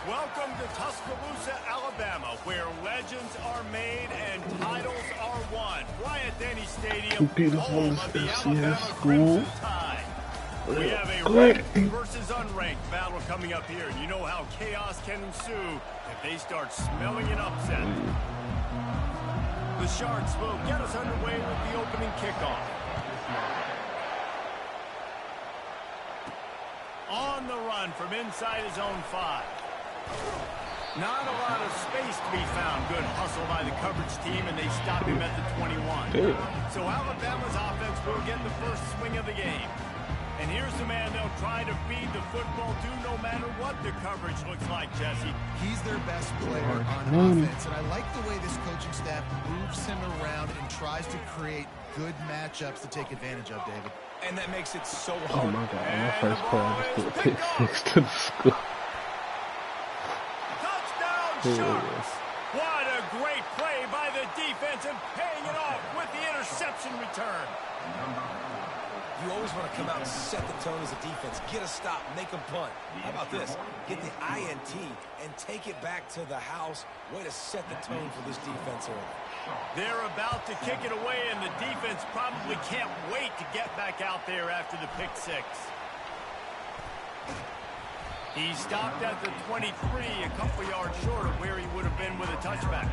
Welcome to Tuscaloosa, Alabama, where legends are made and titles are won. Bryant-Denny Stadium, home of the Alabama Crimson Tide. We have a ranked versus unranked battle coming up here, and you know how chaos can ensue if they start smelling an upset. The Sharks will get us underway with the opening kickoff. On the run from inside his own 5. Not a lot of space to be found. Good hustle by the coverage team, and they stop him at the 21. So Alabama's offense will get the first swing of the game. And here's the man they'll try to feed the football to no matter what the coverage looks like, Jesse. He's their best player on offense, and I like the way this coaching staff moves him around and tries to create good matchups to take advantage of, David. And that makes it so hard. Oh my God, my first play I just threw a pick 6 to the school. Sharks. What a great play by the defense and paying it off with the interception return. You always want to come out and set the tone as a defense. Get a stop, make a punt. How about this? Get the INT and take it back to the house. Way to set the tone for this defense early. They're about to kick it away, and the defense probably can't wait to get back out there after the pick 6. He stopped at the 23, a couple yards short of where he would have been with a touchback.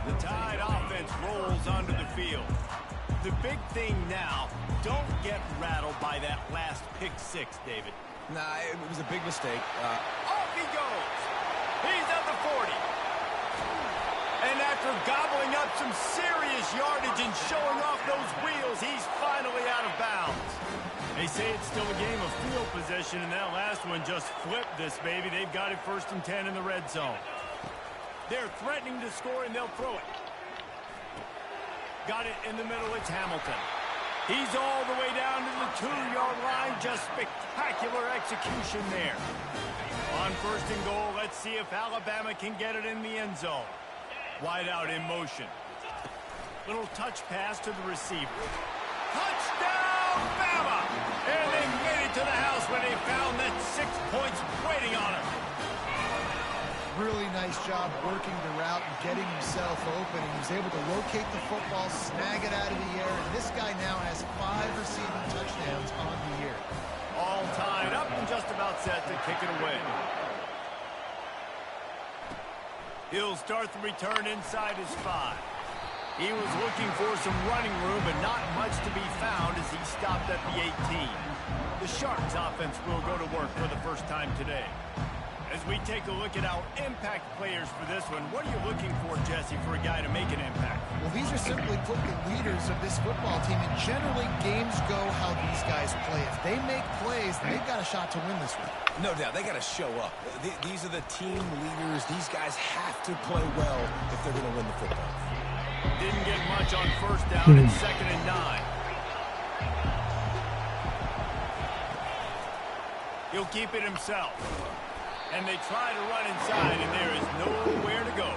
The Tide offense rolls onto the field. The big thing now, don't get rattled by that last pick 6, David. Nah, it was a big mistake. Off he goes. He's at the 40. And after gobbling up some serious yardage and showing off those wheels, he's finally out of bounds. They say it's still a game of field possession, and that last one just flipped this baby. They've got it 1st and 10 in the red zone. They're threatening to score, and they'll throw it. Got it in the middle. It's Hamilton. He's all the way down to the 2-yard line. Just spectacular execution there. On 1st and goal, let's see if Alabama can get it in the end zone. Wide out in motion. Little touch pass to the receiver. Touchdown, Bama! And they made it to the house when they found that 6 points waiting on him. Really nice job working the route and getting himself open. He was able to locate the football, snag it out of the air, and this guy now has 5 receiving touchdowns on the year. All tied up and just about set to kick it away. He'll start the return inside his 5. He was looking for some running room, but not much to be found as he stopped at the 18. The Sharks offense will go to work for the first time today. As we take a look at our impact players for this one, what are you looking for, Jesse, for a guy to make an impact? Well, these are simply put the leaders of this football team, and generally games go how these guys play. If they make plays, they've got a shot to win this one. No doubt, they got to show up. These are the team leaders. These guys have to play well if they're going to win the football game. Didn't get much on 1st down and 2nd and 9. He'll keep it himself. And they try to run inside, and there is nowhere to go.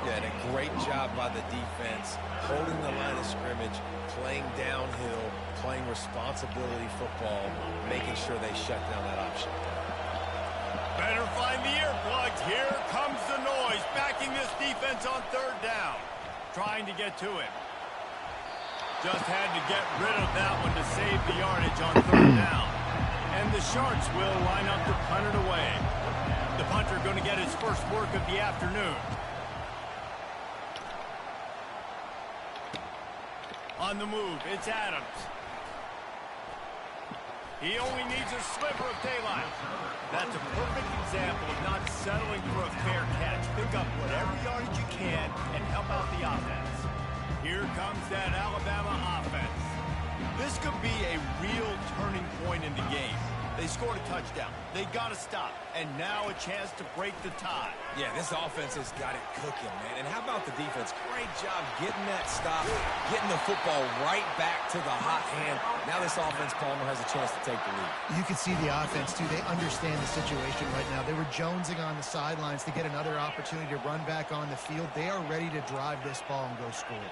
Yeah, and a great job by the defense, holding the line of scrimmage, playing downhill, playing responsibility football, making sure they shut down that option. Better find the earplugs. Here comes the noise, backing this defense on 3rd down. Trying to get to him. Just had to get rid of that one to save the yardage on 3rd down. And the Sharks will line up to punt it away. The punter going to get his first work of the afternoon. On the move, it's Adams. He only needs a sliver of daylight. That's a perfect example of not settling for a fair catch. Pick up whatever yardage you can and help out the offense. Here comes that Alabama offense. This could be a real turning point in the game. They scored a touchdown. They got to stop. And now a chance to break the tie. Yeah, this offense has got it cooking, man. And how about the defense? Great job getting that stop, getting the football right back to the hot hand. Now this offense, Palmer, has a chance to take the lead. You can see the offense, too. They understand the situation right now. They were jonesing on the sidelines to get another opportunity to run back on the field. They are ready to drive this ball and go score.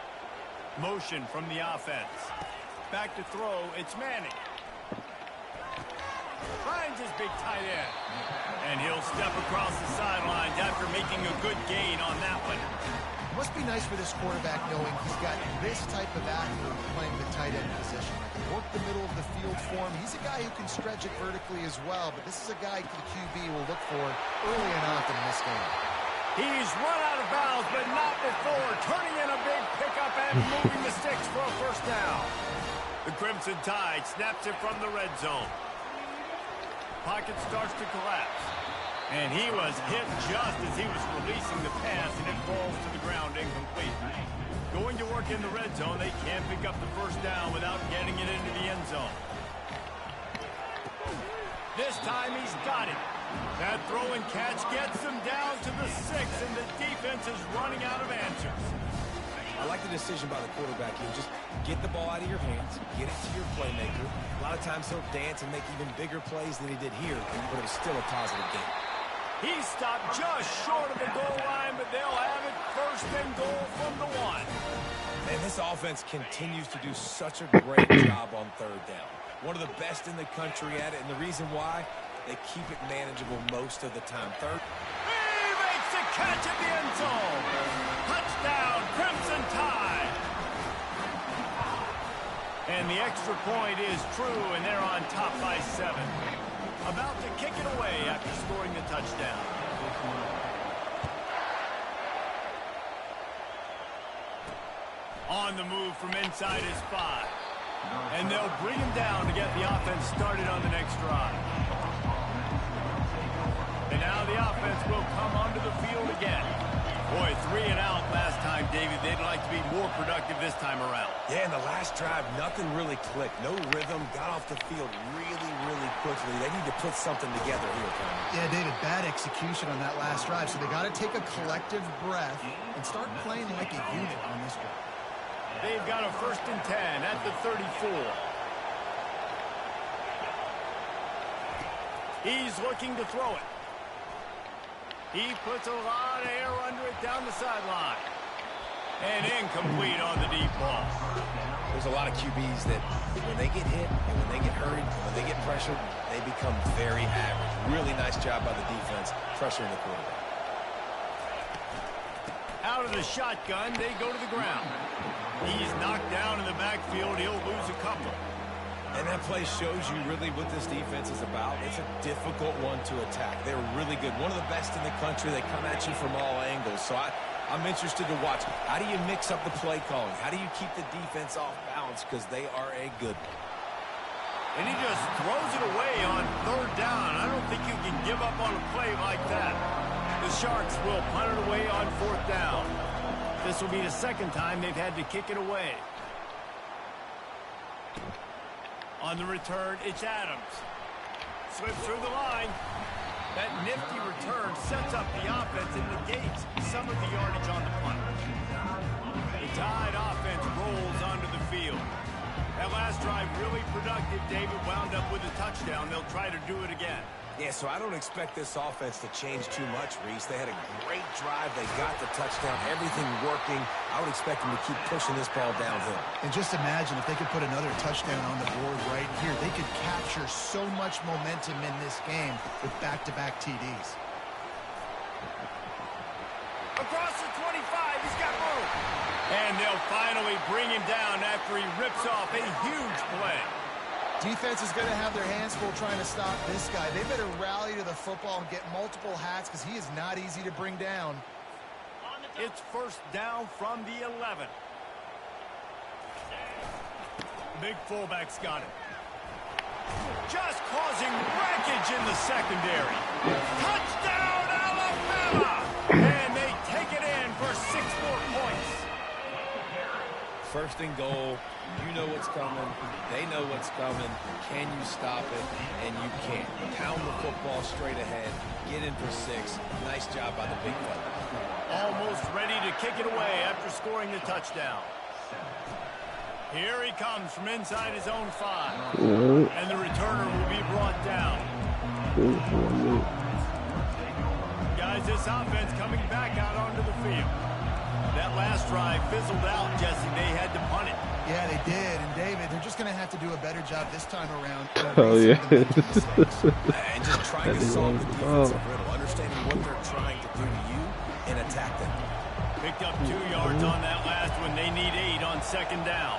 Motion from the offense. Back to throw. It's Manning. Finds his big tight end. And he'll step across the sidelines after making a good gain on that one. It must be nice for this quarterback knowing he's got this type of athlete playing the tight end position. Work the middle of the field for him. He's a guy who can stretch it vertically as well, but this is a guy the QB will look for early and often in this game. He's run out of bounds, but not before. Turning in a big pickup and moving the sticks for a first down. The Crimson Tide snaps it from the red zone. Pocket starts to collapse. And he was hit just as he was releasing the pass, and it falls to the ground incomplete. Going to work in the red zone, they can't pick up the first down without getting it into the end zone. This time he's got it. That throw and catch gets them down to the 6, and the defense is running out of answers. I like the decision by the quarterback here. Just get the ball out of your hands, get it to your playmaker. A lot of times he'll dance and make even bigger plays than he did here, but it was still a positive game. He stopped just short of the goal line, but they'll have it first and goal from the 1. And this offense continues to do such a great job on third down. One of the best in the country at it, and the reason why, they keep it manageable most of the time. He makes a catch at the end zone. Touchdown, Crimson Tide. And the extra point is true, and they're on top by 7. About to kick it away after scoring the touchdown. On the move from inside his 5. And they'll bring him down to get the offense started on the next drive. And now the offense will come onto the field again. Boy, 3 and out last time, David. They'd like to be more productive this time around. Yeah, in the last drive, nothing really clicked. No rhythm, got off the field really quickly. They need to put something together here, Tony. Yeah, David, bad execution on that last drive, so they got to take a collective breath and start playing like a unit on this drive. They've got a 1st and 10 at the 34. He's looking to throw it. He puts a lot of air under it down the sideline. And incomplete on the deep ball. There's a lot of QBs that when they get hit and when they get hurried, when they get pressured, they become very average. Really nice job by the defense pressuring the quarterback. Out of the shotgun, they go to the ground. He's knocked down in the backfield. He'll lose a couple. And that play shows you really what this defense is about. It's a difficult one to attack. They're really good. One of the best in the country. They come at you from all angles. So I'm interested to watch. How do you mix up the play calling? How do you keep the defense off balance? Because they are a good one. And he just throws it away on 3rd down. I don't think you can give up on a play like that. The Sharks will punt it away on 4th down. This will be the 2nd time they've had to kick it away. On the return, it's Adams. Slips through the line. That nifty return sets up the offense and negates some of the yardage on the punt. The Tide offense rolls onto the field. That last drive really productive. David wound up with a touchdown. They'll try to do it again. Yeah, so I don't expect this offense to change too much, Reese. They had a great drive. They got the touchdown. Everything working. I would expect them to keep pushing this ball downhill. And just imagine if they could put another touchdown on the board right here. They could capture so much momentum in this game with back-to-back TDs. Across the 25, he's got room. And they'll finally bring him down after he rips off a huge play. Defense is going to have their hands full trying to stop this guy. They better rally to the football and get multiple hats because he is not easy to bring down. It's 1st down from the 11. The big fullback's got it. Just causing wreckage in the secondary. Touchdown, Alabama! And they take it in for 6 more points. 1st and goal. You know what's coming. They know what's coming. Can you stop it? And you can't. Pound the football straight ahead. Get in for 6. Nice job by the big fella. Almost ready to kick it away after scoring the touchdown. Here he comes from inside his own 5. And the returner will be brought down. Guys, this offense coming back out onto the field. That last drive fizzled out, Jesse. They had to punt it. Yeah, they did. And David, they're just going to have to do a better job this time around. Oh, yeah. And just trying to solve the defensive riddle, understanding what they're trying to do to you and attack them. Picked up 2 yards on that last one. They need 8 on second down.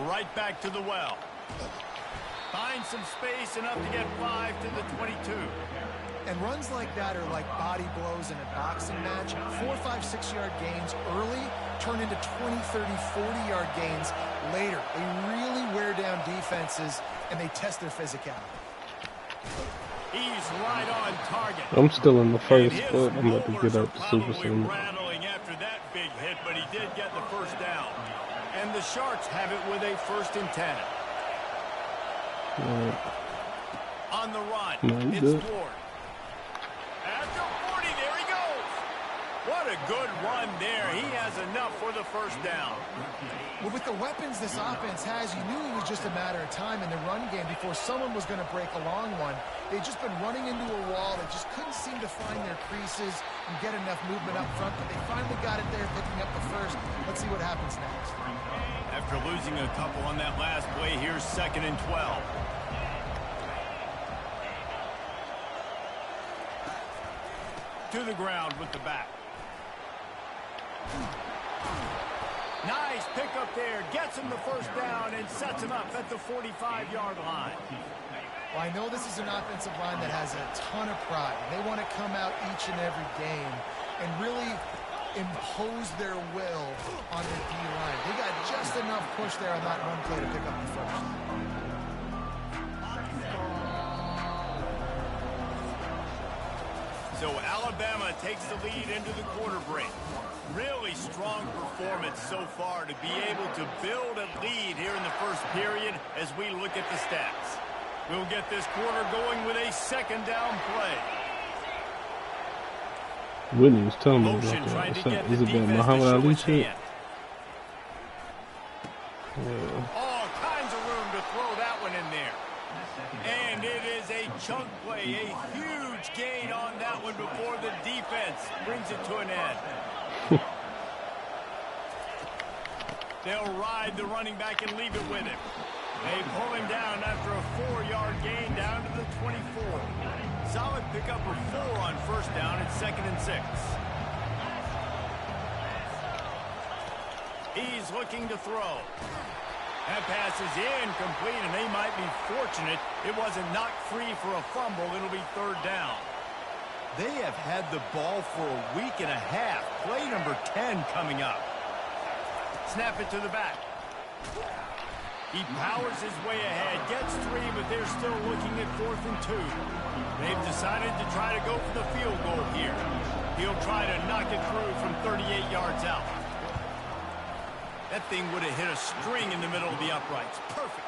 Right back to the well. Find some space enough to get 5 to the 22. And runs like that are like body blows in a boxing match. 4, 5, 6-yard gains early turn into 20, 30, 40-yard gains later. They really wear down defenses, and they test their physicality. He's right on target. I'm still in the first, but I'm about to get out the Super Saiyan. Rattling after that big hit, but he did get the first down. And the Sharks have it with a 1st and 10. Right. On the run, No, it's Ward. After 40, there he goes. What a good run there. He has enough for the first down. Well, with the weapons this offense has, you knew it was just a matter of time in the run game before someone was going to break a long one. They'd just been running into a wall. They just couldn't seem to find their creases and get enough movement up front, but they finally got it there, picking up the first. Let's see what happens next. After losing a couple on that last play, here's 2nd and 12. To the ground with the back. Nice pickup there. Gets him the first down and sets him up at the 45-yard line. Well, I know this is an offensive line that has a ton of pride. They want to come out each and every game and really impose their will on their D-line. They got just enough push there on that run play to pick up the first. So Alabama takes the lead into the quarter break. Really strong performance so far to be able to build a lead here in the first period as we look at the stats. We'll get this quarter going with a 2nd down play. Whitney was telling me Motion about trying that. to get the Is it that defense to Muhammad show Ali its shit? hand. Yeah. All kinds of room to throw that one in there. And it is a chunk play, a huge gain on that one before the defense brings it to an end. They'll ride the running back and leave it with him. They pull him down after a 4-yard gain down to the 24. Solid pickup of 4 on first down at 2nd and 6. He's looking to throw. That pass is incomplete, and they might be fortunate it wasn't knocked free for a fumble. It'll be 3rd down. They have had the ball for a week and a half. Play number 10 coming up. Snap it to the back. He powers his way ahead, gets 3, but they're still looking at 4th and 2. They've decided to try to go for the field goal here. He'll try to knock it through from 38 yards out. That thing would have hit a string in the middle of the uprights. Perfect.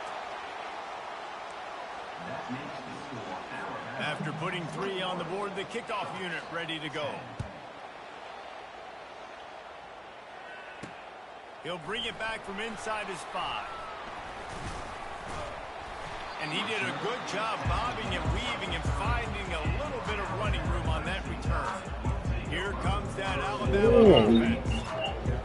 After putting 3 on the board, the kickoff unit ready to go. He'll bring it back from inside his 5. And he did a good job bobbing and weaving and finding a little bit of running room on that return. Here comes that Alabama offense.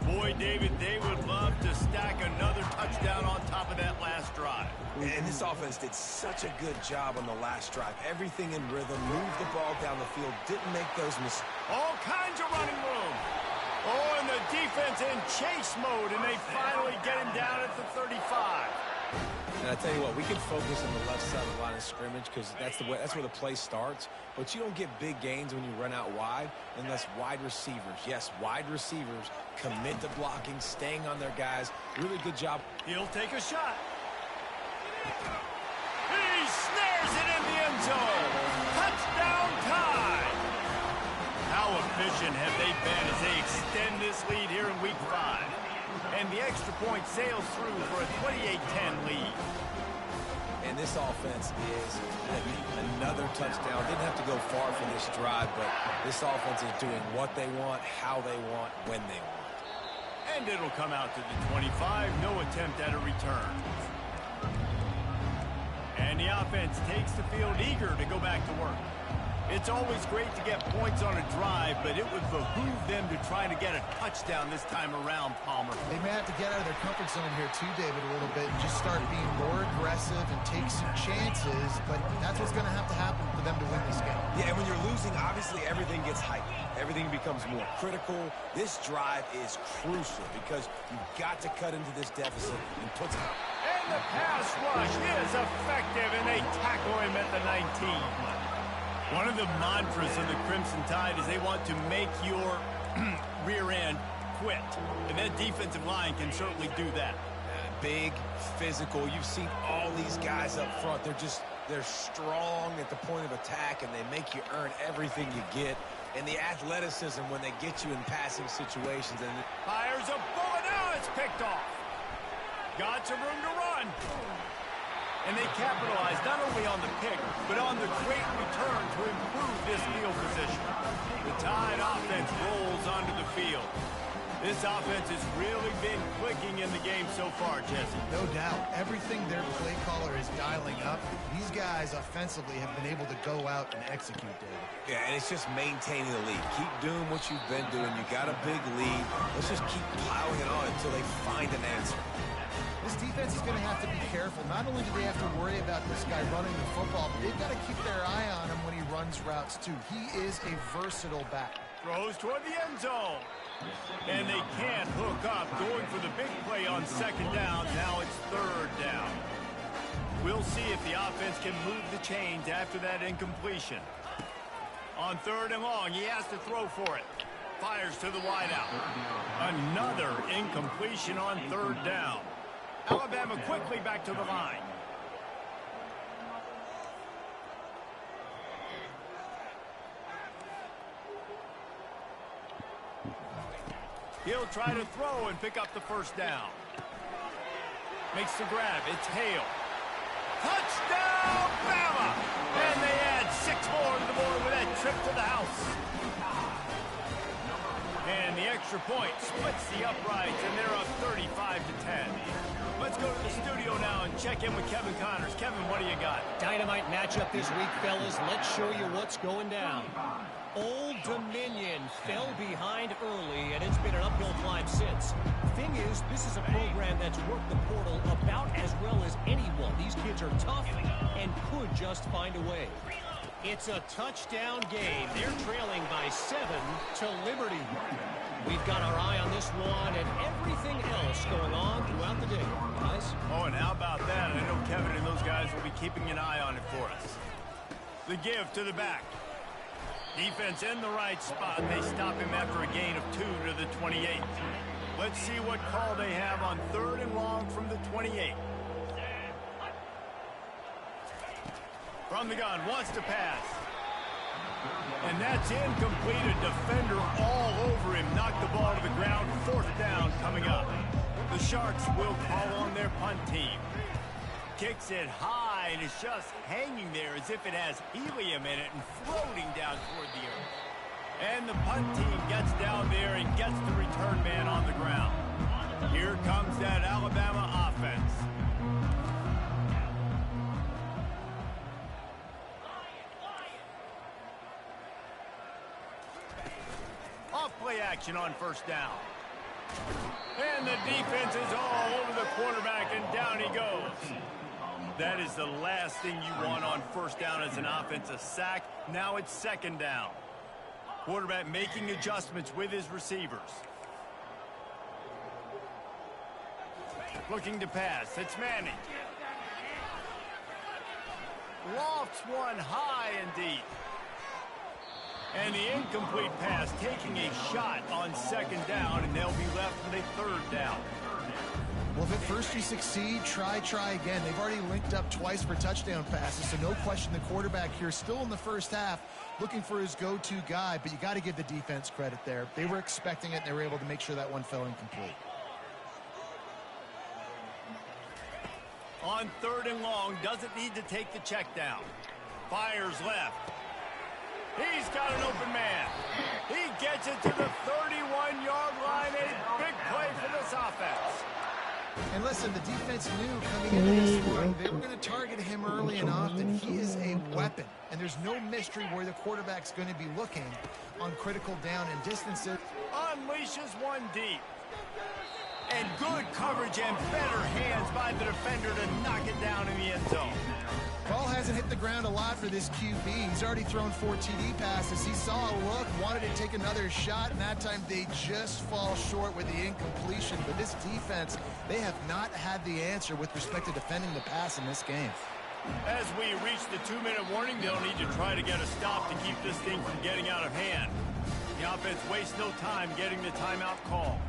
Boy, David, they would love to stack another touchdown on top of that last drive. And this offense did such a good job on the last drive. Everything in rhythm, moved the ball down the field, didn't make those mistakes. All kinds of running room. Oh, and the defense in chase mode, and they finally get him down at the 35. And I tell you what, we can focus on the left side of the line of scrimmage because that's where the play starts. But you don't get big gains when you run out wide unless wide receivers, yes, wide receivers, commit to blocking, staying on their guys. Really good job. He'll take a shot. He snares it in the end zone. Touchdown time. How efficient have they been as they extend this lead here in week 5? And the extra point sails through for a 28-10 lead. And this offense is another touchdown. Didn't have to go far for this drive, but this offense is doing what they want, how they want, when they want. And it'll come out to the 25. No attempt at a return. And the offense takes the field eager to go back to work. It's always great to get points on a drive, but it would behoove them to try to get a touchdown this time around, Palmer. They may have to get out of their comfort zone here too, David, a little bit, and just start being more aggressive and take some chances, but that's what's going to happen for them to win this game. Yeah, and when you're losing, obviously everything gets hyped. Everything becomes more critical. This drive is crucial because you've got to cut into this deficit and put some... And the pass rush is effective, and they tackle him at the 19. One of the mantras of the Crimson Tide is they want to make your rear end quit. And that defensive line can certainly do that. Big, physical. You've seen all these guys up front. They're strong at the point of attack, and they make you earn everything you get. And the athleticism when they get you in passing situations. And fires a bullet. Now it's picked off. Got some room to run. And they capitalize not only on the pick, but on the great return to improve this field position. The Tide offense rolls onto the field. This offense has really been clicking in the game so far, Jesse. No doubt. Everything their play caller is dialing up, these guys offensively have been able to go out and execute, David. Yeah, and it's just maintaining the lead. Keep doing what you've been doing. You got a big lead. Let's just keep plowing it on until they find an answer. This defense is going to have to be careful. Not only do they have to worry about this guy running the football, but they've got to keep their eye on him when he runs routes, too. He is a versatile back. Throws toward the end zone. And they can't hook up. Going for the big play on second down. Now it's third down. We'll see if the offense can move the chains after that incompletion. On third and long, he has to throw for it. Fires to the wideout. Another incompletion on third down. Alabama quickly back to the line. He'll try to throw and pick up the first down. Makes the grab. It's Hale. Touchdown, Bama! And they add 6 more to the board with that trip to the house. And the extra point splits the uprights, and they're up 35-10. Let's go to the studio now and check in with Kevin Connors. Kevin, what do you got? Dynamite matchup this week, fellas. Let's show you what's going down. Old Dominion fell behind early, and it's been an uphill climb since. Thing is, this is a program that's worked the portal about as well as anyone. These kids are tough and could just find a way. It's a touchdown game. They're trailing by 7 to Liberty. We've got our eye on this one and everything else going on throughout the day, guys. Oh, and how about that? I know Kevin and those guys will be keeping an eye on it for us. The give to the back. Defense in the right spot. They stop him after a gain of 2 to the 28. Let's see what call they have on third and long from the 28. From the gun, wants to pass. And that's incomplete. A defender all over him. Knocked the ball to the ground. Fourth down coming up. The Sharks will call on their punt team. Kicks it high, and it's just hanging there as if it has helium in it and floating down toward the earth. And the punt team gets down there and gets the return man on the ground. Here comes that Alabama offense. Off-play action on first down. And the defense is all over the quarterback, and down he goes. That is the last thing you want on first down as an offense, a sack. Now it's second down. Quarterback making adjustments with his receivers. Looking to pass. It's Manning. Lofts one high and deep. And the incomplete pass taking a shot on second down, and they'll be left with a third down. Well, if at first you succeed, try again. They've already linked up twice for touchdown passes, so no question the quarterback here still in the first half looking for his go-to guy, but you got to give the defense credit there. They were expecting it, and they were able to make sure that one fell incomplete. On third and long, doesn't need to take the check down. Fires left. He's got an open man. He gets it to the 31-yard line. A big play for this offense. And And listen, the defense knew coming into this one, they were going to target him early and often. He is a weapon, and there's no mystery where the quarterback's going to be looking on critical down and distances. Unleashes one deep. And good coverage and better hands by the defender to knock it down in the end zone. Ball hasn't hit the ground a lot for this QB. He's already thrown 4 TD passes. He saw a look, wanted to take another shot, and that time they just fall short with the incompletion. But this defense, they have not had the answer with respect to defending the pass in this game. As we reach the 2-minute warning, they'll need to try to get a stop to keep this thing from getting out of hand. The offense wastes no time getting the timeout call.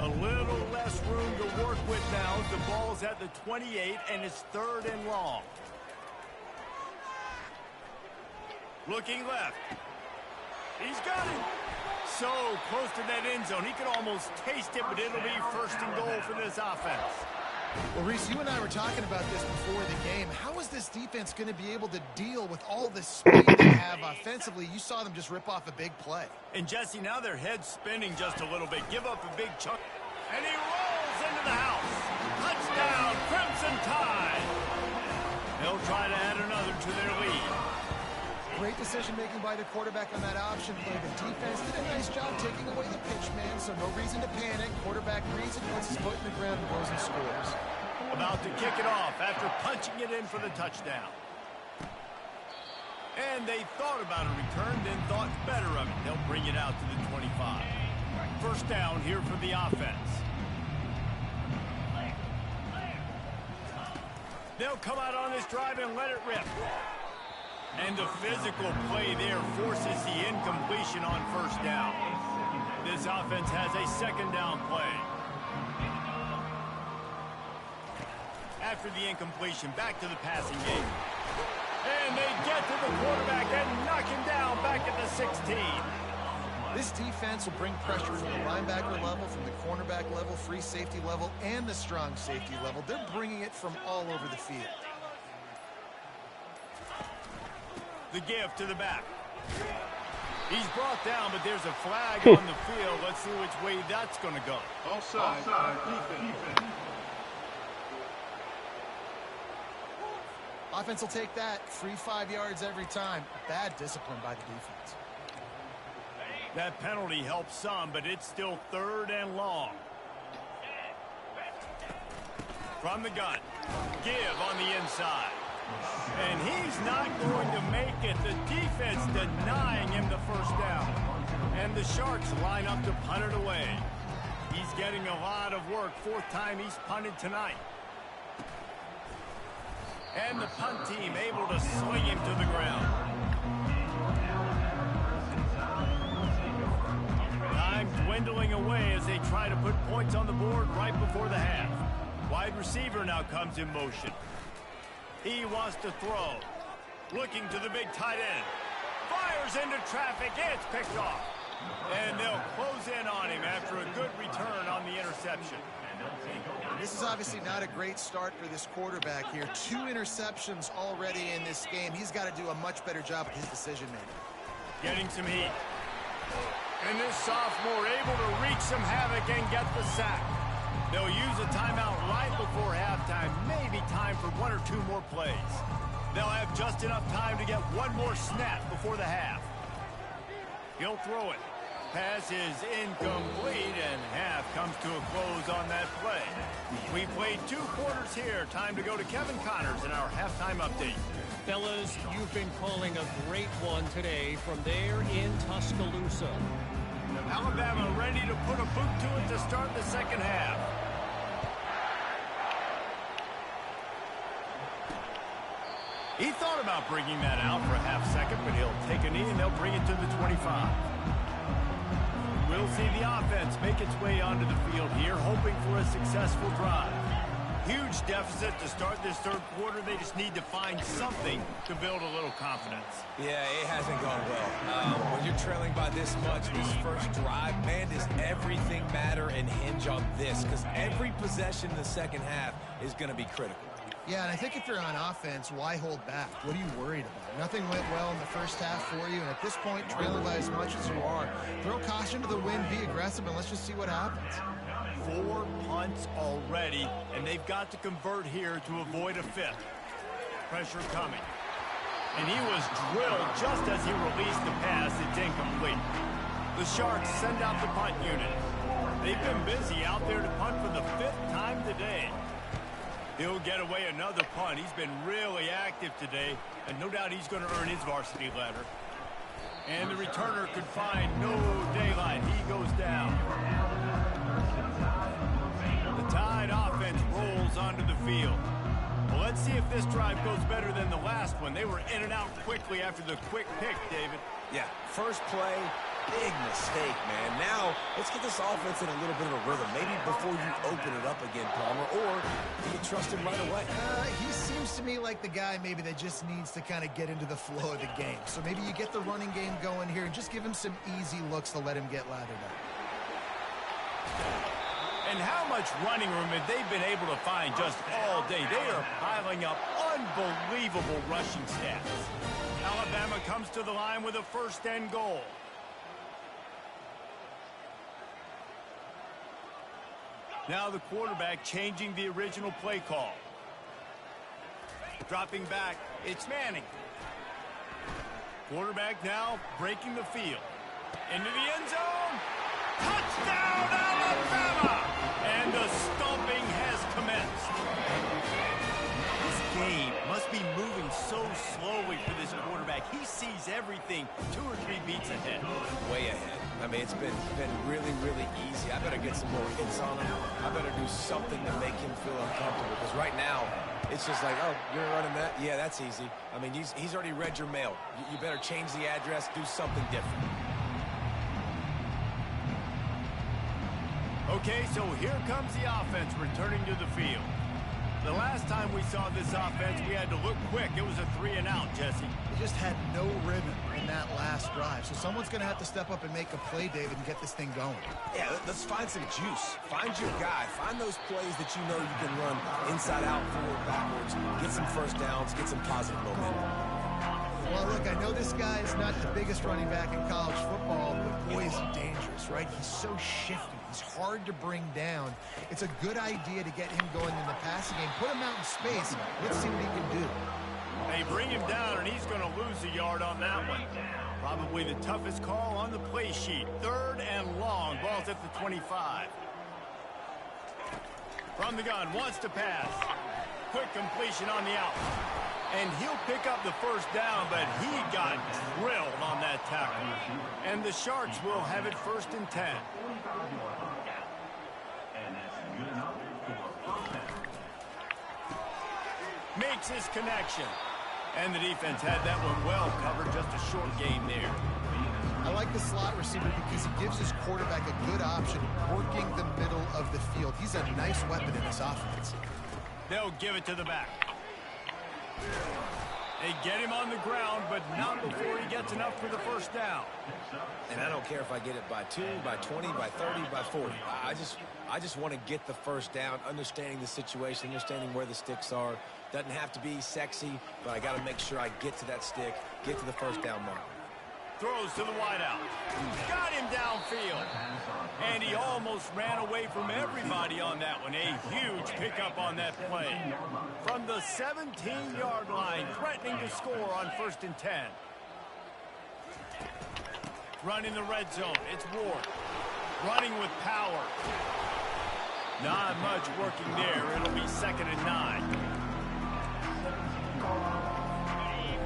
A little less room to work with now. The ball's at the 28 and it's 3rd and long. Looking left. He's got it. So close to that end zone. He could almost taste it, but it'll be 1st and goal for this offense. Well, Reese, you and I were talking about this before the game. How is this defense going to be able to deal with all the speed they have offensively? You saw them just rip off a big play. And Jesse, now their head's spinning just a little bit. Give up a big chunk. And he rolls into the house. Touchdown, Crimson Tide. They'll try to add another to their lead. Great decision-making by the quarterback on that option play. The defense did a nice job taking away the pitch man, so no reason to panic. Quarterback reads it, puts his foot in the ground, and goes and scores. About to kick it off after punching it in for the touchdown. And they thought about a return, then thought better of it. They'll bring it out to the 25. 1st down here for the offense. They'll come out on this drive and let it rip. And the physical play there forces the incompletion on 1st down. This offense has a 2nd down play. After the incompletion, back to the passing game. And they get to the quarterback and knock him down back at the 16. This defense will bring pressure from the linebacker level, from the cornerback level, free safety level, and the strong safety level. They're bringing it from all over the field. The give to the back. He's brought down, but there's a flag on the field. Let's see which way that's going to go. Offside. Defense. Offense will take that. Free 5 yards every time. Bad discipline by the defense. That penalty helps some, but it's still 3rd and long. From the gun. Give on the inside. And he's not going to make it. The defense denying him the 1st down. And the Sharks line up to punt it away. He's getting a lot of work. 4th time he's punted tonight. And the punt team able to swing him to the ground. Time dwindling away as they try to put points on the board right before the half. Wide receiver now comes in motion. He wants to throw. Looking to the big tight end. Fires into traffic. It's picked off. And they'll close in on him after a good return on the interception. This is obviously not a great start for this quarterback here. 2 interceptions already in this game. He's got to do a much better job with his decision-making. Getting some heat. And this sophomore able to wreak some havoc and get the sack. They'll use a timeout right before halftime. Maybe time for 1 or 2 more plays. They'll have just enough time to get 1 more snap before the half. He'll throw it. Pass is incomplete, and half comes to a close on that play. We played 2 quarters here. Time to go to Kevin Connors in our halftime update. Fellas, you've been calling a great one today from there in Tuscaloosa. Alabama ready to put a boot to it to start the 2nd half. He thought about bringing that out for a half second, but he'll take a knee and they'll bring it to the 25. We'll see the offense make its way onto the field here, hoping for a successful drive. Huge deficit to start this 3rd quarter. They just need to find something to build a little confidence. Yeah, it hasn't gone well. When you're trailing by this much, this 1st drive, man, does everything matter and hinge on this? Because every possession in the 2nd half is going to be critical. Yeah, and I think if you're on offense, why hold back? What are you worried about? Nothing went well in the first half for you, and at this point, trailing by as much as you are, throw caution to the wind, be aggressive, and let's just see what happens. 4 punts already, and they've got to convert here to avoid a fifth. Pressure coming. And he was drilled just as he released the pass. It's incomplete. The Sharks send out the punt unit. They've been busy out there to punt for the 5th time today. He'll get away another punt. He's been really active today, and no doubt he's going to earn his varsity letter. And the returner could find no daylight. He goes down. The Tide offense rolls onto the field. Well, let's see if this drive goes better than the last one. They were in and out quickly after the quick pick, David. Yeah, first play, big mistake, man. Now, let's get this offense in a little bit of a rhythm. Maybe before you open it up again, Palmer, or do you trust him right away? He seems to me like the guy maybe that just needs to kind of get into the flow of the game. So maybe you get the running game going here and just give him some easy looks to let him get lathered up. And how much running room have they been able to find just all day? They are piling up unbelievable rushing stats. Alabama comes to the line with a 1st and goal. Now the quarterback changing the original play call. Dropping back, it's Manning. Quarterback now breaking the field. Into the end zone. Touchdown, Alabama! And the stomping has commenced. This game must be moving so slowly for this quarterback. He sees everything 2 or 3 beats ahead. Way ahead. I mean, it's been really, really easy. I better get some more hits on him. I better do something to make him feel uncomfortable. Because right now, it's just like, oh, you're running that? Yeah, that's easy. I mean, he's already read your mail. You better change the address, do something different. Okay, so here comes the offense returning to the field. The last time we saw this offense, we had to look quick. It was a 3 and out, Jesse. They just had no rhythm in that last drive. So someone's going to have to step up and make a play, David, and get this thing going. Yeah, let's find some juice. Find your guy. Find those plays that you know you can run inside out, forward, backwards. Get some first downs. Get some positive momentum. Well, look, I know this guy is not the biggest running back in college football, but boy, is he dangerous, right? He's so shifty. He's hard to bring down. It's a good idea to get him going in the passing game. Put him out in space. Let's see what he can do. They bring him down, and he's going to lose a yard on that one. Probably the toughest call on the play sheet. 3rd and long. Ball's at the 25. From the gun, wants to pass. Quick completion on the out. And he'll pick up the 1st down, but he got drilled on that tackle. And the Sharks will have it 1st and 10. Makes his connection. And the defense had that one well covered. Just a short game there. I like the slot receiver because he gives his quarterback a good option working the middle of the field. He's a nice weapon in this offense. They'll give it to the back. They get him on the ground, but not before he gets enough for the 1st down. And I don't care if I get it by 2, by 20, by 30, by 40. I just want to get the 1st down, understanding the situation, understanding where the sticks are. Doesn't have to be sexy, but I got to make sure I get to that stick, get to the 1st down mark. Throws to the wideout. Got him downfield. And he almost ran away from everybody on that one. A huge pickup on that play. From the 17-yard line, threatening to score on 1st and 10. Running the red zone. It's Ward. Running with power. Not much working there. It'll be 2nd and 9.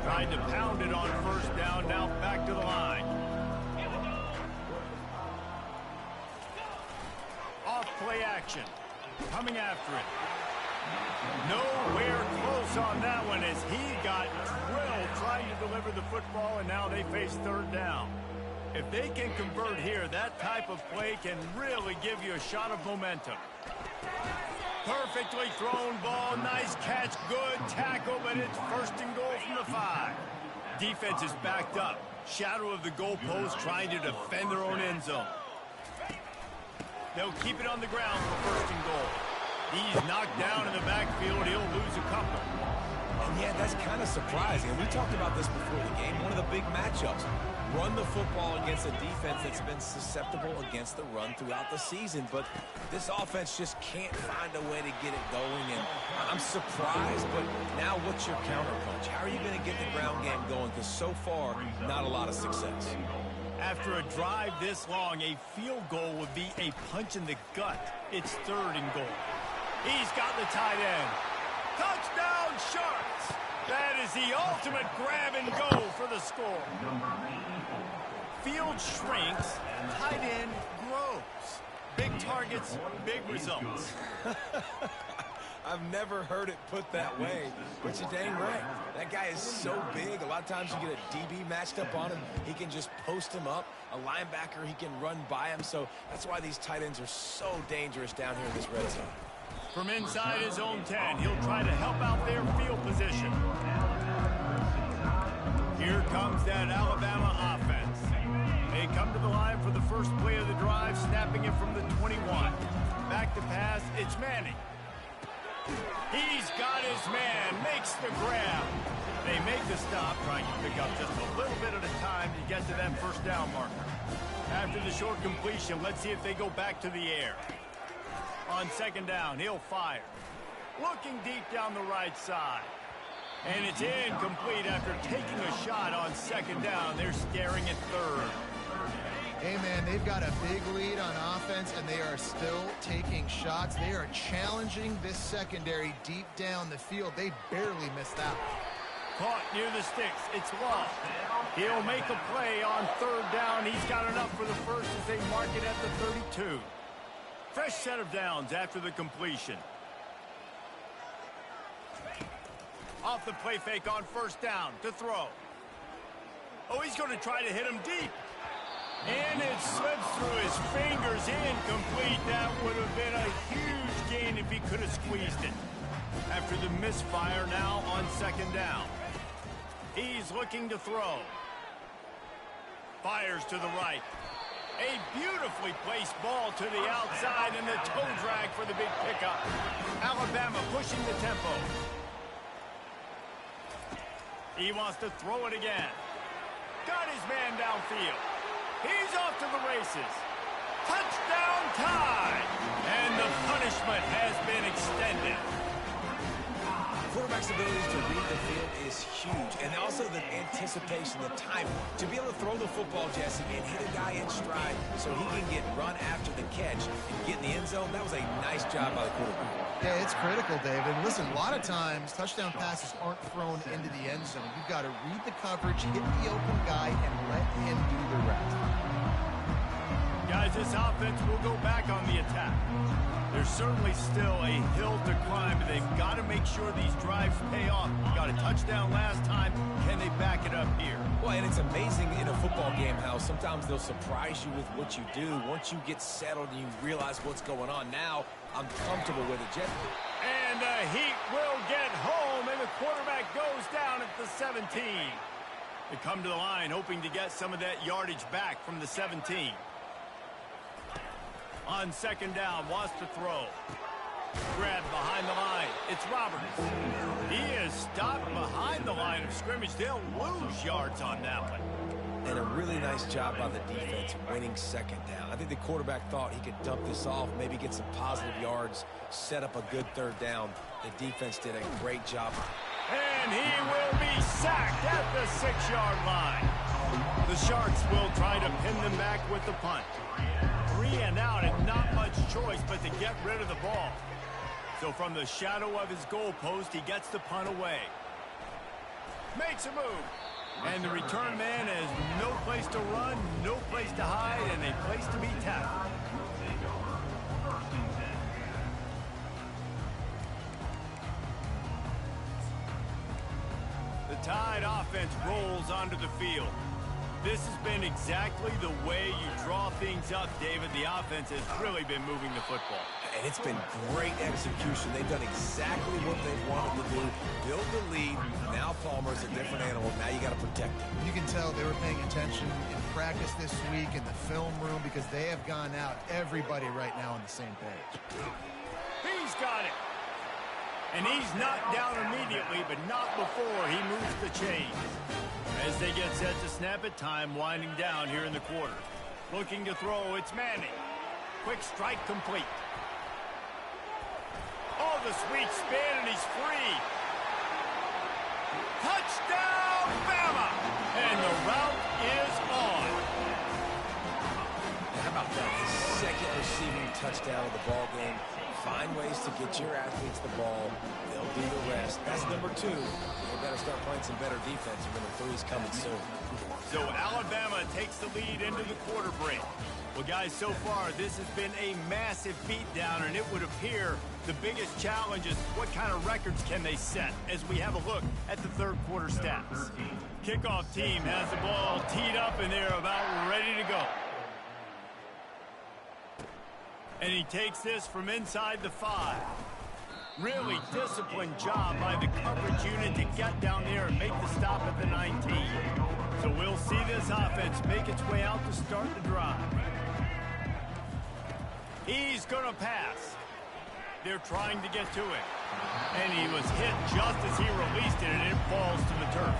Tried to pound it on 1st down, now back to the line. Off play action. Coming after it. Nowhere close on that one as he got drilled trying to deliver the football, and now they face 3rd down. If they can convert here, that type of play can really give you a shot of momentum. Perfectly thrown ball, nice catch, good tackle, but it's 1st and goal from the 5. Defense is backed up. Shadow of the goalpost trying to defend their own end zone. They'll keep it on the ground for 1st and goal. He's knocked down in the backfield. He'll lose a couple. And yeah, that's kind of surprising. And we talked about this before the game. One of the big matchups. Run the football against a defense that's been susceptible against the run throughout the season. But this offense just can't find a way to get it going. And I'm surprised, but now what's your counterpunch? How are you going to get the ground game going? Because so far, not a lot of success. After a drive this long, a field goal would be a punch in the gut. It's 3rd and goal. He's got the tight end. Touchdown, Sharks! That is the ultimate grab and go for the score. Field shrinks, tight end grows. Big targets, big results. I've never heard it put that way, but you're dang right. That guy is so big. A lot of times you get a DB matched up on him. He can just post him up. A linebacker, he can run by him. So that's why these tight ends are so dangerous down here in this red zone. From inside his own 10, he'll try to help out their field position. Here comes that Alabama offense. They come to the line for the first play of the drive, snapping it from the 21. Back to pass, it's Manning. He's got his man, makes the grab. They make the stop, trying to pick up just a little bit at a time to get to that first down marker. After the short completion, let's see if they go back to the air. On 2nd down, he'll fire. Looking deep down the right side. And it's incomplete after taking a shot on 2nd down. They're staring at 3rd. Hey, man, they've got a big lead on offense, and they are still taking shots. They are challenging this secondary deep down the field. They barely missed out. Caught near the sticks. It's Law. He'll make a play on 3rd down. He's got enough for the first as they mark it at the 32. Fresh set of downs after the completion. Off the play fake on 1st down to throw. Oh, he's going to try to hit him deep. And it slips through his fingers, incomplete. That would have been a huge gain if he could have squeezed it. After the misfire, now on 2nd down. He's looking to throw. Fires to the right. A beautifully placed ball to the outside and the toe drag for the big pickup. Alabama pushing the tempo. He wants to throw it again. Got his man downfield. He's off to the races. Touchdown time! And the punishment has been extended. Quarterback's abilities to read the field is huge. And also the anticipation, the time. To be able to throw the football, Jesse, and hit a guy in stride so he can get run after the catch and get in the end zone, that was a nice job by the quarterback. Yeah, it's critical, David. Listen, a lot of times, touchdown passes aren't thrown into the end zone. You've got to read the coverage, hit the open guy, and let him do the rest. Guys, this offense will go back on the attack. There's certainly still a hill to climb. They've got to make sure these drives pay off. Got a touchdown last time. Can they back it up here? Well, and it's amazing in a football game how sometimes they'll surprise you with what you do. Once you get settled and you realize what's going on, now I'm comfortable with it, Jeff. And the Heat will get home, and the quarterback goes down at the 17. They come to the line hoping to get some of that yardage back from the 17. On 2nd down, wants to throw. Grab behind the line. It's Roberts. He is stopped behind the line of scrimmage. They'll lose yards on that one. And a really nice job by the defense winning 2nd down. I think the quarterback thought he could dump this off, maybe get some positive yards, set up a good 3rd down. The defense did a great job. And he will be sacked at the 6-yard line. The Sharks will try to pin them back with the punt. 3 and out and not much choice but to get rid of the ball. So from the shadow of his goalpost, he gets the punt away. Makes a move. And the return man has no place to run, no place to hide, and a place to be tackled. The Tide offense rolls onto the field. This has been exactly the way you draw things up, David. The offense has really been moving the football. And it's been great execution. They've done exactly what they wanted to do. Build the lead. Now Palmer's a different animal. Now you got to protect him. You can tell they were paying attention in practice this week in the film room because they have gone out, everybody right now on the same page. He's got it. And he's knocked down immediately, but not before he moves the chains. As they get set to snap it, time winding down here in the quarter. Looking to throw, it's Manning. Quick strike complete. Oh, the sweet spin, and he's free. Touchdown, Bama! And the route is on. How about that? His second receiving touchdown of the ball game. Find ways to get your athletes the ball. They'll do the rest. That's number 2. They better start playing some better defense, and number 3 is coming soon. So Alabama takes the lead into the quarter break. Well, guys, so far, this has been a massive beatdown, and it would appear the biggest challenge is what kind of records can they set as we have a look at the third quarter stats. Kickoff team has the ball teed up, and they're about ready to go. And he takes this from inside the 5. Really disciplined job by the coverage unit to get down there and make the stop at the 19. So we'll see this offense make its way out to start the drive. He's going to pass. They're trying to get to it. And he was hit just as he released it, and it falls to the turf.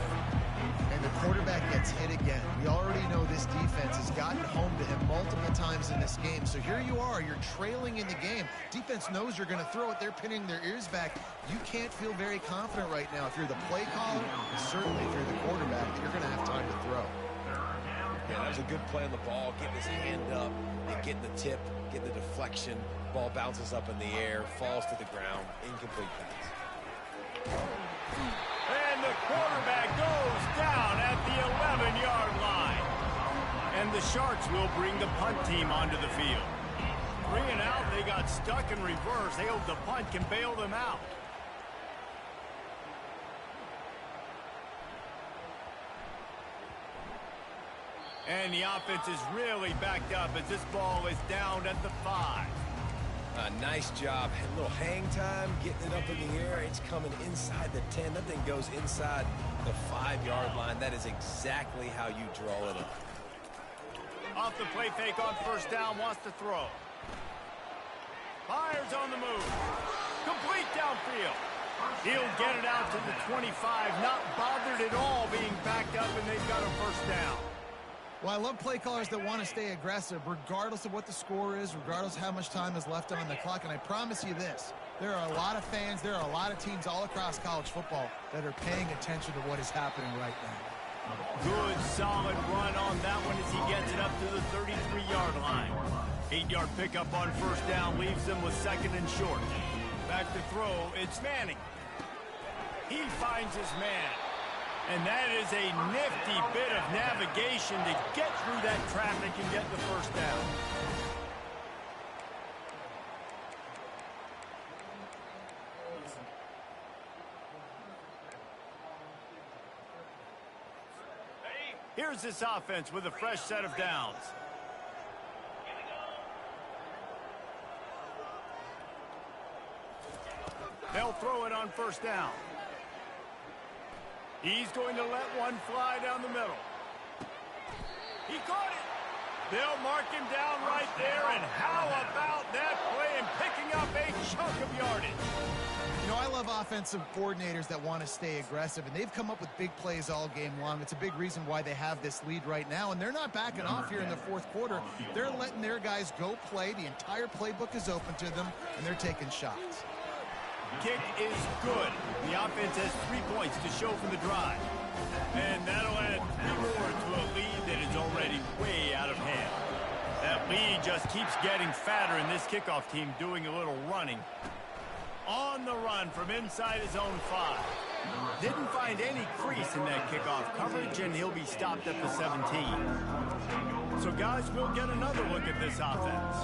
And the quarterback gets hit again. We already know this defense has gotten home to him multiple times in this game. So here you are, you're trailing in the game. Defense knows you're going to throw it. They're pinning their ears back. You can't feel very confident right now if you're the play caller, and certainly if you're the quarterback, that you're going to have time to throw. Yeah, that was a good play on the ball, getting his hand up and getting the tip, getting the deflection. Ball bounces up in the air, falls to the ground, incomplete pass. And the quarterback goes down at the 11-yard line. And the Sharks will bring the punt team onto the field. 3 and out, they got stuck in reverse. They hope the punt can bail them out. And the offense is really backed up as this ball is down at the 5. Nice job. A little hang time, getting it up in the air. It's coming inside the 10. That thing goes inside the 5-yard line. That is exactly how you draw it up. Off the play fake on first down, wants to throw. Fires on the move. Complete downfield. He'll get it out to the 25, not bothered at all being backed up, and they've got a first down. Well, I love play callers that want to stay aggressive, regardless of what the score is, regardless of how much time is left on the clock. And I promise you this, there are a lot of fans, there are a lot of teams all across college football that are paying attention to what is happening right now. Good, solid run on that one as he gets it up to the 33-yard line. 8-yard pickup on first down leaves them with second and short. Back to throw, it's Manning. He finds his man. And that is a nifty bit of navigation to get through that traffic and get the first down. Here's this offense with a fresh set of downs. They'll throw it on first down. He's going to let one fly down the middle. He caught it. They'll mark him down right there, and how about that play and picking up a chunk of yardage? You know, I love offensive coordinators that want to stay aggressive, and they've come up with big plays all game long. It's a big reason why they have this lead right now, and they're not backing off here in the fourth quarter. They're letting their guys go play. The entire playbook is open to them, and they're taking shots. Kick is good. The offense has 3 points to show for the drive. And that'll add 3 more to a lead that is already way out of hand. That lead just keeps getting fatter, and this kickoff team doing a little running. On the run from inside his own 5. Didn't find any crease in that kickoff coverage, and he'll be stopped at the 17. So, guys, we'll get another look at this offense.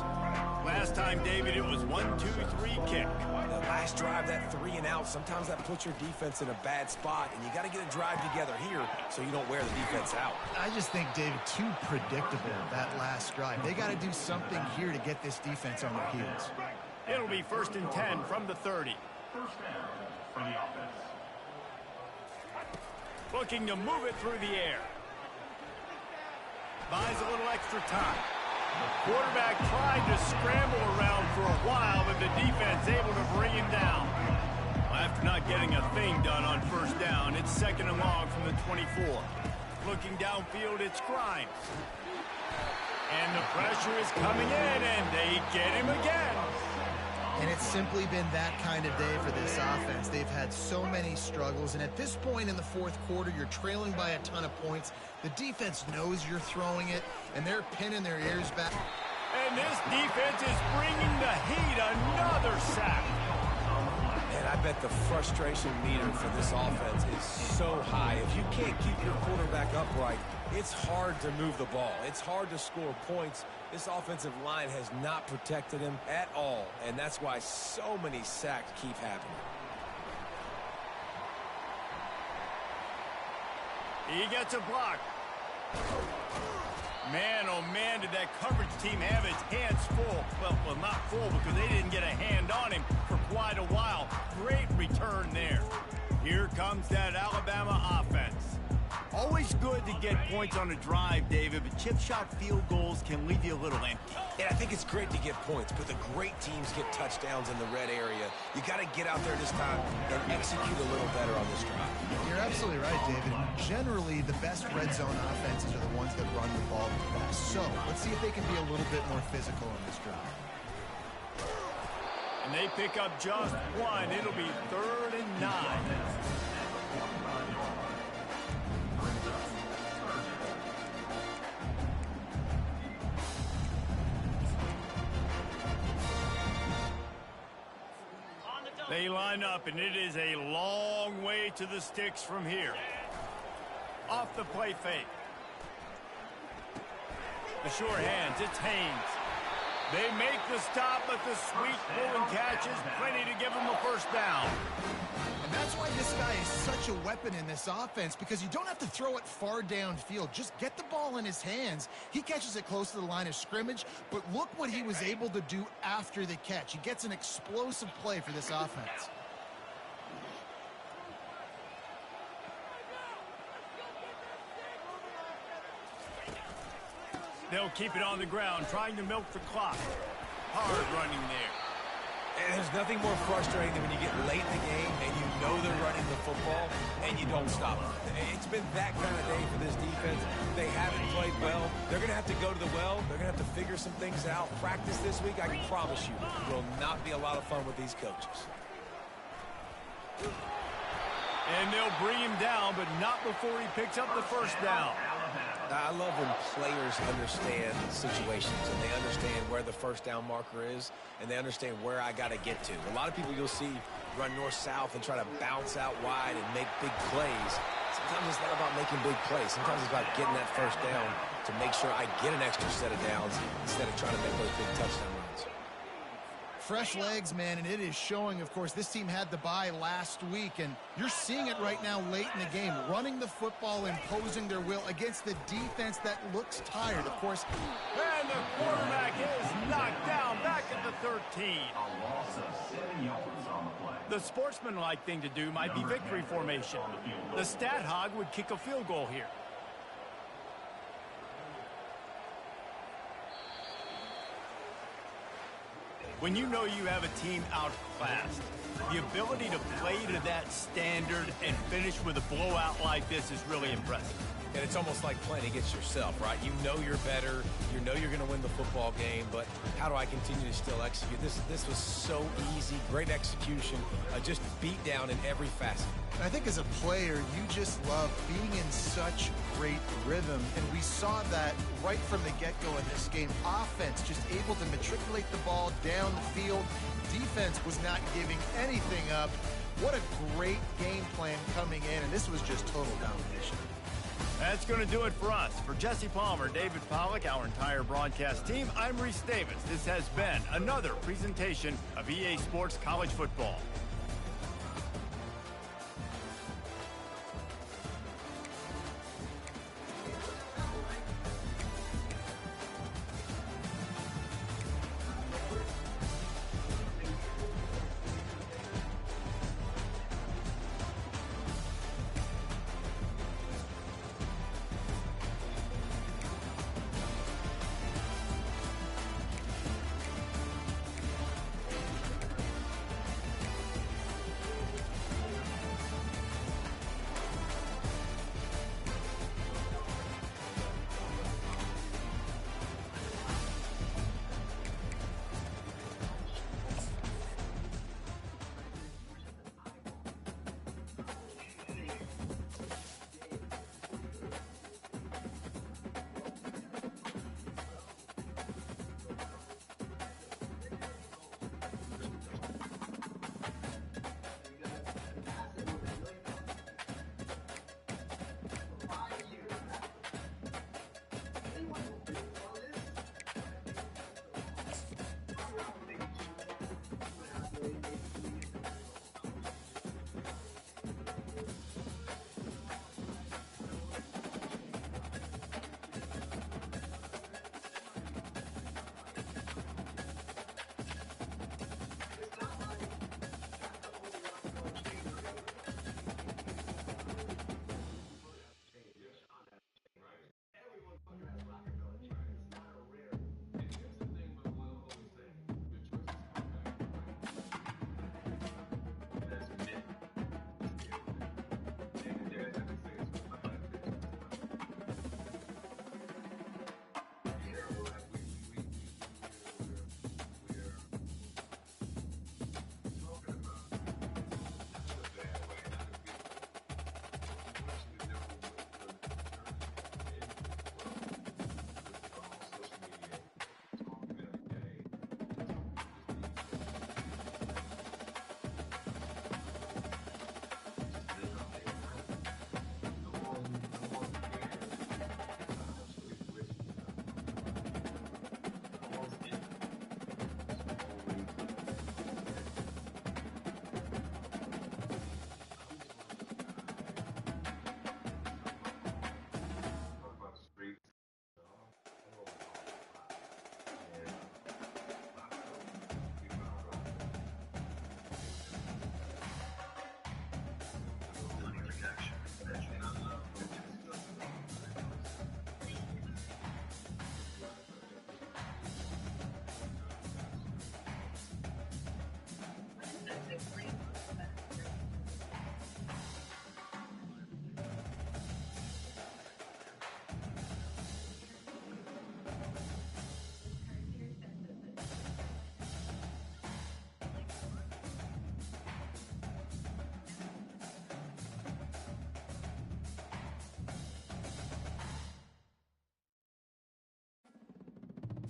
Last time, David, it was 1-2-3 kick. The last drive, that 3 and out, sometimes that puts your defense in a bad spot, and you got to get a drive together here so you don't wear the defense out. I just think, David, too predictable, that last drive. They got to do something here to get this defense on their heels. It'll be 1st and 10 from the 30. First down for the offense. Looking to move it through the air. Buys a little extra time. Quarterback tried to scramble around for a while, but the defense able to bring him down. After not getting a thing done on first down, it's 2nd and long from the 24. Looking downfield, it's Grimes. And the pressure is coming in, and they get him again. And it's simply been that kind of day for this offense. They've had so many struggles, and at this point in the fourth quarter, you're trailing by a ton of points. The defense knows you're throwing it, and they're pinning their ears back. And this defense is bringing the heat. Another sack. And I bet the frustration meter for this offense is so high. If you can't keep your quarterback upright, it's hard to move the ball. It's hard to score points. This offensive line has not protected him at all, and that's why so many sacks keep happening. He gets a block. Man, oh man, did that coverage team have its hands full. Well, not full because they didn't get a hand on him for quite a while. Great return there. Here comes that Alabama offense. Always good to get points on a drive, David, but chip shot field goals can leave you a little empty. And I think it's great to get points, but the great teams get touchdowns in the red area. You got to get out there this time and execute a little better on this drive. You're absolutely right, David. Generally, the best red zone offenses are the ones that run the ball the best. So let's see if they can be a little bit more physical in this drive. And they pick up just one. It'll be 3rd and 9. They line up, and it is a long way to the sticks from here. Off the play fake. The sure hands, it's Haynes. They make the stop, but the sweet pull and catch is plenty to give them a first down. And that's why this guy is such a weapon in this offense, because you don't have to throw it far downfield. Just get the ball in his hands. He catches it close to the line of scrimmage, but look what he was able to do after the catch. He gets an explosive play for this offense. They'll keep it on the ground, trying to milk the clock. Hard running there. And there's nothing more frustrating than when you get late in the game and you know they're running the football and you don't stop them. It's been that kind of day for this defense. They haven't played well. They're going to have to go to the well. They're going to have to figure some things out. Practice this week, I can promise you, will not be a lot of fun with these coaches. And they'll bring him down, but not before he picks up the first down. I love when players understand situations and they understand where the first down marker is and they understand where I got to get to. A lot of people you'll see run north-south and try to bounce out wide and make big plays. Sometimes it's not about making big plays. Sometimes it's about getting that first down to make sure I get an extra set of downs instead of trying to make those big touchdown runs. Fresh legs, man, and it is showing. Of course, this team had the bye last week, and you're seeing it right now late in the game, running the football, imposing their will against the defense that looks tired. Of course, and the quarterback is knocked down back at the 13. A loss of 7 yards on the play. The sportsmanlike thing to do might be victory formation. The stat hog would kick a field goal here. When you know you have a team outclassed, the ability to play to that standard and finish with a blowout like this is really impressive. And it's almost like playing against yourself, right? You know you're better. You know you're going to win the football game, but how do I continue to still execute? This was so easy. Great execution. Just beat down in every facet. I think as a player, you just love being in such great rhythm, and we saw that right from the get-go in this game. Offense just able to matriculate the ball downfield. Defense was not giving anything up. What a great game plan coming in, and this was just total domination. That's going to do it for us. For Jesse Palmer, David Pollack, our entire broadcast team, I'm Reese Davis. This has been another presentation of EA Sports College Football.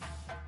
it.